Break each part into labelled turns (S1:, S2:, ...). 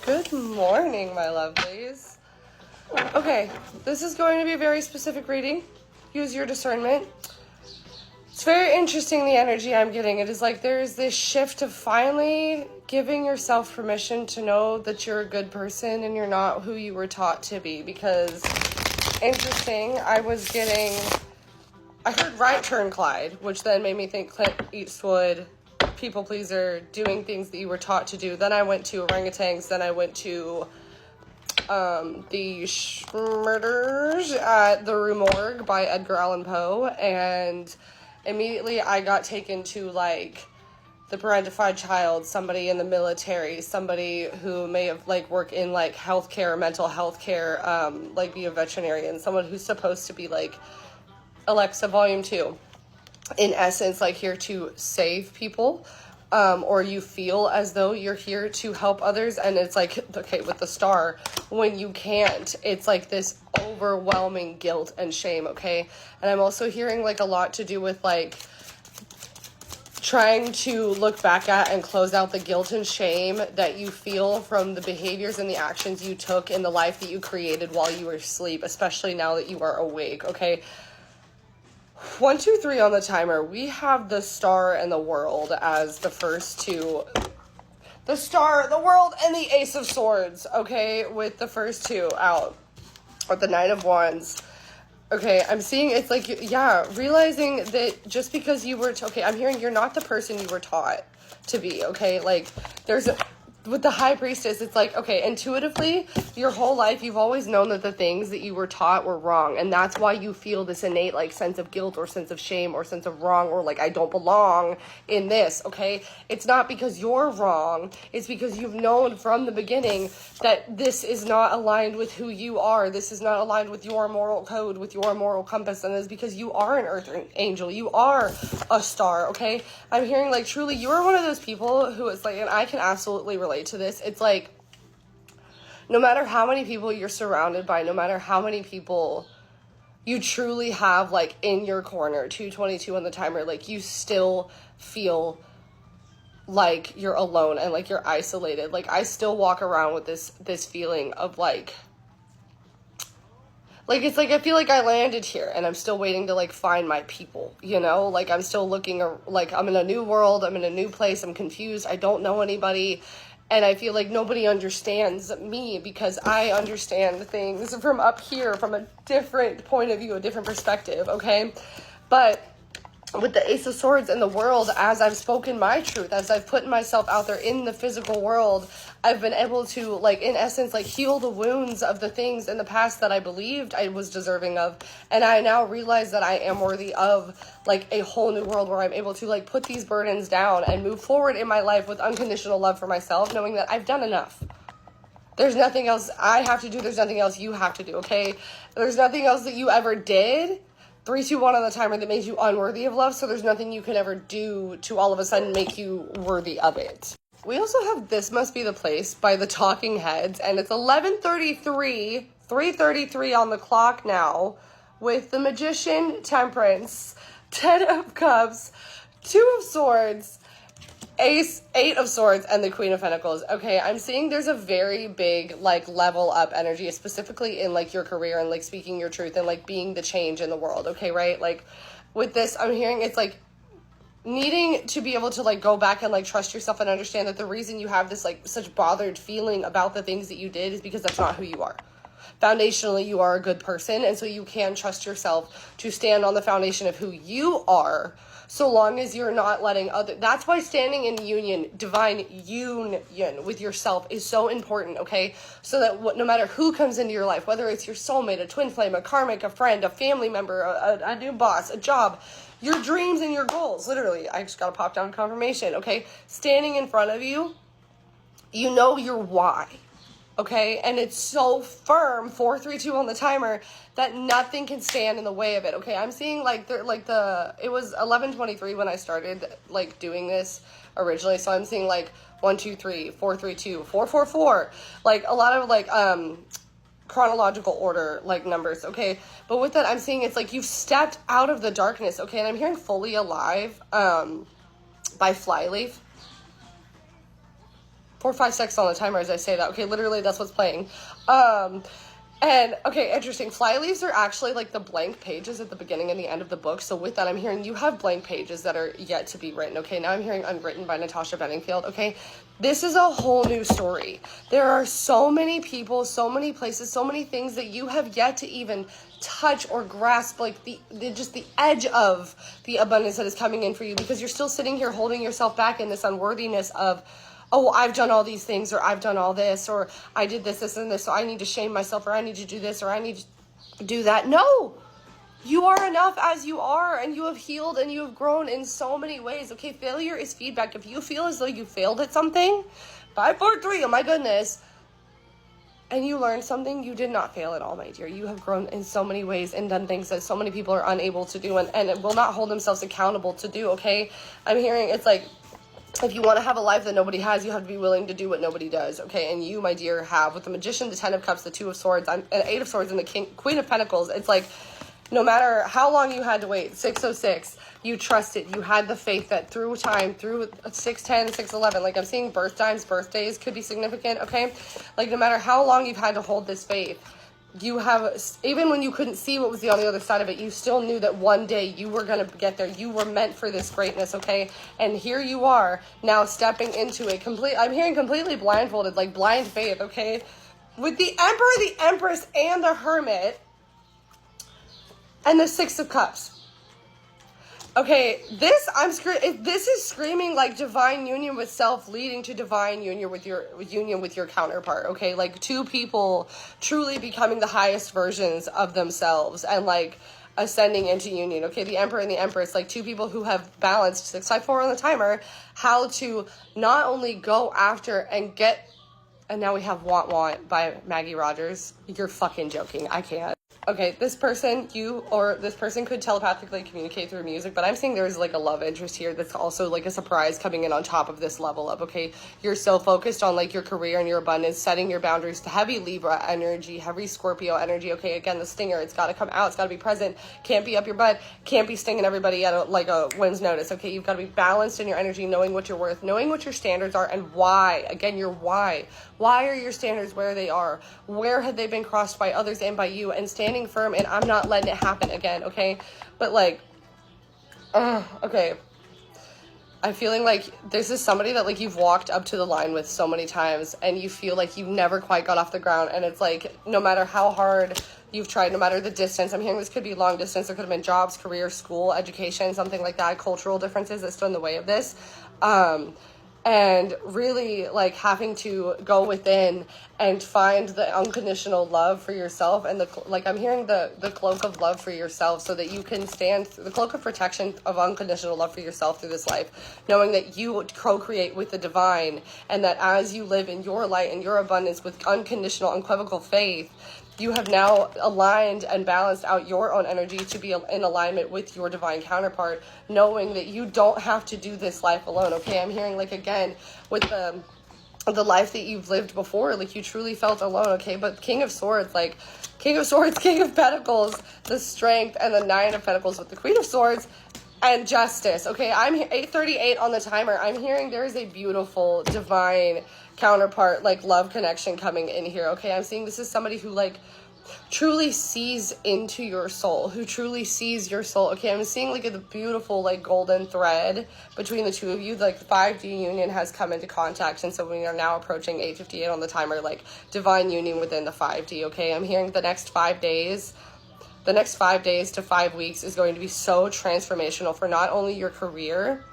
S1: Good morning, my lovelies. Okay, this is going to be a very specific reading. Use your discernment. It's very interesting, the energy I'm getting. It is like there is this shift of finally giving yourself permission to know that you're a good person and you're not who you were taught to be. Because, interesting, I heard Right Turn Clyde, which then made me think Clint Eastwood, people pleaser, doing things that you were taught to do. Then I went to orangutans. Then I went to the Murders at the Rue Morgue by Edgar Allan Poe, and immediately I got taken to like the parentified child, somebody in the military, somebody who may have like work in like healthcare, mental health care, like be a veterinarian, someone who's supposed to be like Alexa Volume 2. In essence, like here to save people, or you feel as though you're here to help others, and it's like, okay, with the star, when you can't, it's like this overwhelming guilt and shame, okay? And I'm also hearing like a lot to do with like trying to look back at and close out the guilt and shame that you feel from the behaviors and the actions you took in the life that you created while you were asleep, especially now that you are awake, okay? 1, 2, 3 on the timer. We have the Star and the World as the first two. The Star, the World, and the Ace of Swords, okay, with the first two out. Or the Knight of Wands. Okay, I'm seeing it's like, yeah, realizing that just because you were, okay, I'm hearing you're not the person you were taught to be, okay? Like, with the High Priestess, it's like, okay, intuitively, your whole life, you've always known that the things that you were taught were wrong, and that's why you feel this innate, like, sense of guilt or sense of shame or sense of wrong or, like, I don't belong in this, okay? It's not because you're wrong. It's because you've known from the beginning that this is not aligned with who you are. This is not aligned with your moral code, with your moral compass, and it's because you are an earth angel. You are a star, okay? I'm hearing, like, truly, you are one of those people who is, like, and I can absolutely relate to this. It's like, no matter how many people you're surrounded by, no matter how many people you truly have like in your corner, 2:22 on the timer, like you still feel like you're alone and like you're isolated. Like I still walk around with this feeling of like it's like I feel like I landed here and I'm still waiting to like find my people, you know? Like I'm still looking, like I'm in a new world, I'm in a new place, I'm confused, I don't know anybody. And I feel like nobody understands me because I understand things from up here, from a different point of view, a different perspective, okay? But with the Ace of Swords and the World, as I've spoken my truth, as I've put myself out there in the physical world, I've been able to, like, in essence, like, heal the wounds of the things in the past that I believed I was deserving of. And I now realize that I am worthy of, like, a whole new world where I'm able to, like, put these burdens down and move forward in my life with unconditional love for myself, knowing that I've done enough. There's nothing else I have to do. There's nothing else you have to do, okay? There's nothing else that you ever did 3, 2, 1 on the timer that made you unworthy of love, so there's nothing you can ever do to all of a sudden make you worthy of it. We also have This Must Be the Place by the Talking Heads, and it's 11:33, 3:33 on the clock now, with the Magician, Temperance, 10 of Cups, 2 of Swords, Ace, 8 of Swords, and the Queen of Pentacles. Okay, I'm seeing there's a very big, like, level up energy, specifically in, like, your career and, like, speaking your truth and, like, being the change in the world, okay, right? Like, with this, I'm hearing it's, like, needing to be able to, like, go back and, like, trust yourself and understand that the reason you have this, like, such bothered feeling about the things that you did is because that's not who you are. Foundationally, you are a good person, and so you can trust yourself to stand on the foundation of who you are, so long as you're not letting other... That's why standing in union, divine union with yourself is so important, okay? So that no matter who comes into your life, whether it's your soulmate, a twin flame, a karmic, a friend, a family member, a new boss, a job, your dreams and your goals, literally, I just got to pop down confirmation, okay? Standing in front of you, you know your why. Okay, and it's so firm, 4, 3, 2 on the timer, that nothing can stand in the way of it. Okay, I'm seeing like it was 11:23 when I started like doing this originally, so I'm seeing like 1, 2, 3, 4, 3, 2, 4, 4, 4, like a lot of like chronological order like numbers. Okay, but with that, I'm seeing it's like you've stepped out of the darkness. Okay, and I'm hearing Fully Alive by Flyleaf. 4, 5 seconds on the timer as I say that. Okay, literally that's what's playing. And, okay, interesting. Flyleaves are actually, like, the blank pages at the beginning and the end of the book. So with that, I'm hearing you have blank pages that are yet to be written, okay? Now I'm hearing Unwritten by Natasha Bedingfield, okay? This is a whole new story. There are so many people, so many places, so many things that you have yet to even touch or grasp, like, just the edge of the abundance that is coming in for you, because you're still sitting here holding yourself back in this unworthiness of, oh, I've done all these things, or I've done all this, or I did this, this, and this, so I need to shame myself, or I need to do this, or I need to do that. No, you are enough as you are, and you have healed, and you have grown in so many ways. Okay, failure is feedback. If you feel as though you failed at something, 5, 4, 3, oh my goodness, and you learned something, you did not fail at all, my dear. You have grown in so many ways and done things that so many people are unable to do, and will not hold themselves accountable to do, okay? I'm hearing it's like, if you want to have a life that nobody has, you have to be willing to do what nobody does, okay? And you, my dear, have. With the Magician, the 10 of Cups, the 2 of Swords, and 8 of Swords, and the Queen of Pentacles, it's like, no matter how long you had to wait, 606, you trusted, you had the faith that through time, through 610, 611, like I'm seeing birthdays could be significant, okay? Like no matter how long you've had to hold this faith, you have, even when you couldn't see what was on the other side of it, you still knew that one day you were going to get there. You were meant for this greatness, okay? And here you are now stepping into it I'm hearing completely blindfolded, like blind faith, okay? With the Emperor, the Empress, and the Hermit, and the 6 of Cups. Okay, this is screaming like divine union with self leading to divine union with your counterpart, okay? Like two people truly becoming the highest versions of themselves and like ascending into union, okay? The Emperor and the Empress, like two people who have balanced 654 on the timer, how to not only go after and get, and now we have Want by Maggie Rogers. You're fucking joking. I can't. Okay, this person could telepathically communicate through music, but I'm seeing there's like a love interest here that's also like a surprise coming in on top of this level of, okay, you're so focused on like your career and your abundance, setting your boundaries, to heavy Libra energy, heavy Scorpio energy, okay, again, the stinger, it's got to come out, it's got to be present, can't be up your butt, can't be stinging everybody at a wind's notice, okay, you've got to be balanced in your energy, knowing what you're worth, knowing what your standards are and why, again, your why are your standards where they are, where have they been crossed by others and by you, and standing firm, and I'm not letting it happen again, okay? But like, okay, I'm feeling like this is somebody that like you've walked up to the line with so many times, and you feel like you've never quite got off the ground, and it's like, no matter how hard you've tried, no matter the distance, I'm hearing this could be long distance, there could have been jobs, career, school, education, something like that, cultural differences that stood in the way of this, and really like having to go within and find the unconditional love for yourself, and I'm hearing the cloak of love for yourself, so that you can stand the cloak of protection of unconditional love for yourself through this life, knowing that you co-create with the divine, and that as you live in your light and your abundance with unconditional, unquivocable faith, you have now aligned and balanced out your own energy to be in alignment with your divine counterpart, knowing that you don't have to do this life alone, okay? I'm hearing, like, again, with the life that you've lived before, like, you truly felt alone, okay? But King of Swords, King of Pentacles, the Strength, and the 9 of Pentacles with the Queen of Swords, and Justice, okay? I'm 8:38 on the timer. I'm hearing there is a beautiful, divine counterpart, like, love connection coming in here, okay? I'm seeing this is somebody who, like, truly sees into your soul, who truly sees your soul, okay? I'm seeing, like, the beautiful, like, golden thread between the two of you, like, the 5D union has come into contact, and so we are now approaching 8:58 on the timer, like, divine union within the 5D, okay? I'm hearing the next 5 days to 5 weeks is going to be so transformational for not only your career,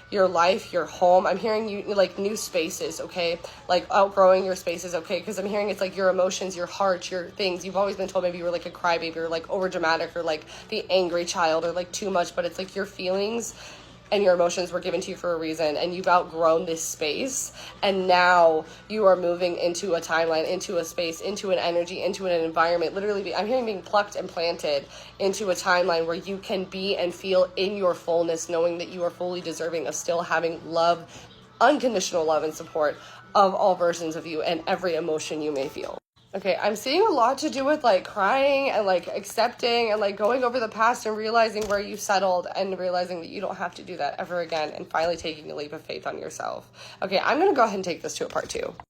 S1: your life, your home. I'm hearing you like new spaces, okay? Like outgrowing your spaces, okay? Because I'm hearing it's like your emotions, your heart, your things. You've always been told maybe you were like a crybaby or like over dramatic or like the angry child or like too much, but it's like your feelings and your emotions were given to you for a reason, and you've outgrown this space, and now you are moving into a timeline, into a space, into an energy, into an environment, literally, I'm hearing being plucked and planted into a timeline where you can be and feel in your fullness, knowing that you are fully deserving of still having love, unconditional love and support of all versions of you and every emotion you may feel. Okay, I'm seeing a lot to do with like crying and like accepting and like going over the past and realizing where you settled and realizing that you don't have to do that ever again and finally taking a leap of faith on yourself. Okay, I'm gonna go ahead and take this to a part 2.